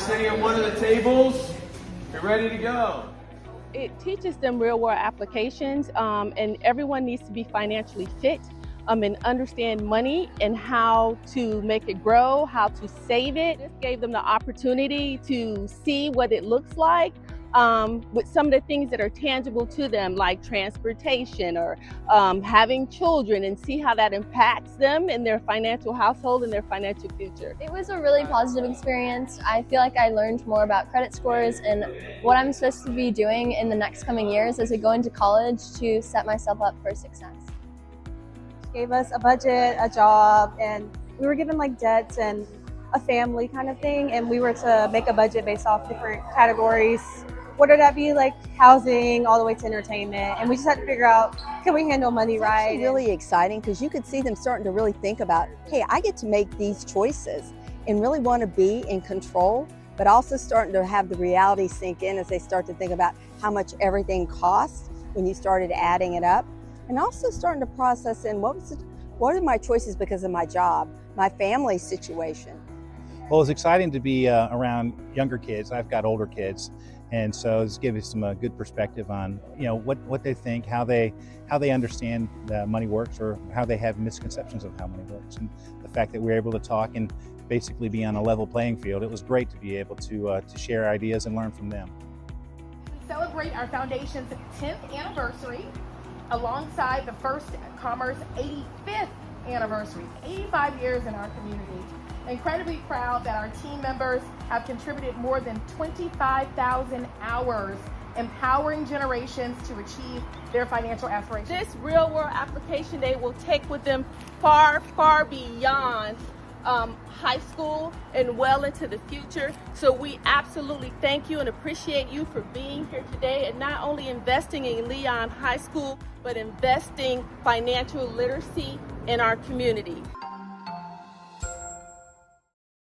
sitting at one of the tables. You're ready to go. It teaches them real world applications, and everyone needs to be financially fit and understand money and how to make it grow, how to save it. This gave them the opportunity to see what it looks like with some of the things that are tangible to them, like transportation or having children, and see how that impacts them in their financial household and their financial future. It was a really positive experience. I feel like I learned more about credit scores and what I'm supposed to be doing in the next coming years as I go into college to set myself up for success. Gave us a budget, a job, and we were given like debts and a family kind of thing, and we were to make a budget based off different categories, whether that be like housing all the way to entertainment, and we just had to figure out, can we handle money right? It's really exciting because you could see them starting to really think about, hey, I get to make these choices and really want to be in control, but also starting to have the reality sink in as they start to think about how much everything costs when you started adding it up. And also starting to process in what are my choices because of my job, my family situation. Well, it's exciting to be around younger kids. I've got older kids, and so it's giving some good perspective on what they think, how they understand money works, or how they have misconceptions of how money works. And the fact that we're able to talk and basically be on a level playing field, it was great to be able to share ideas and learn from them. We celebrate our foundation's 10th anniversary alongside the First Commerce 85th anniversary, 85 years in our community. Incredibly proud that our team members have contributed more than 25,000 hours empowering generations to achieve their financial aspirations. This real world application they will take with them far, far beyond high school and well into the future. So we absolutely thank you and appreciate you for being here today and not only investing in Leon High School, but investing financial literacy in our community.